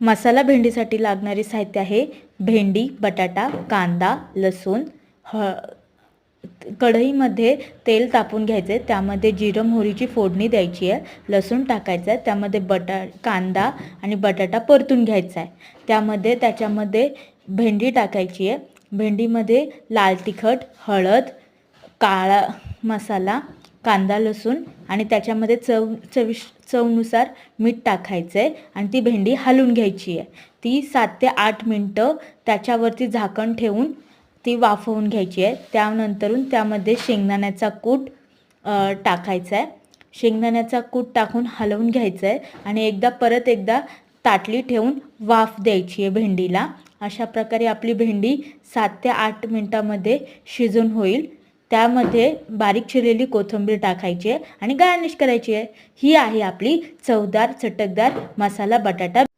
मसाला भेंडीसाठी लागणारे साहित्य आहे भेंडी, बटाटा, कांदा, लसूण, कढईमध्ये तेल तापून घ्यायचे, त्यामध्ये जिरं मोहरीची फोडणी द्यायची आहे, लसूण टाकायचं आहे, त्यामध्ये कांदा आणि बटाटा परतून घ्यायचा आहे, त्याच्यामध्ये भेंडी टाकायची आहे, भेंडीमध्ये लाल तिखट, हळद, काळा मसाला, कांदा, लसूण आणि त्याच्यामध्ये चवनुसार मीठ टाकायचं आहे आणि ती भेंडी हलवून घ्यायची आहे। ती 7 ते 8 मिनटं त्याच्यावरती झाकण ठेवून ती वाफवून घ्यायची आहे। त्यानंतरून त्यामध्ये शेंगदाण्याचा कूट टाकायचा आहे, शेंगदाण्याचा कूट टाकून हलवून घ्यायचं आहे आणि परत एकदा ताटली ठेवून वाफ द्यायची आहे भेंडीला। अशा प्रकारे आपली भेंडी 7 ते 8 मिनिटांमध्ये शिजून होईल। त्यामध्ये बारीक चिरलेली कोथिंबीर टाकायची आहे आणि गार्निश करायची आहे। ही आहे आपली चवदार चटकदार मसाला बटाटा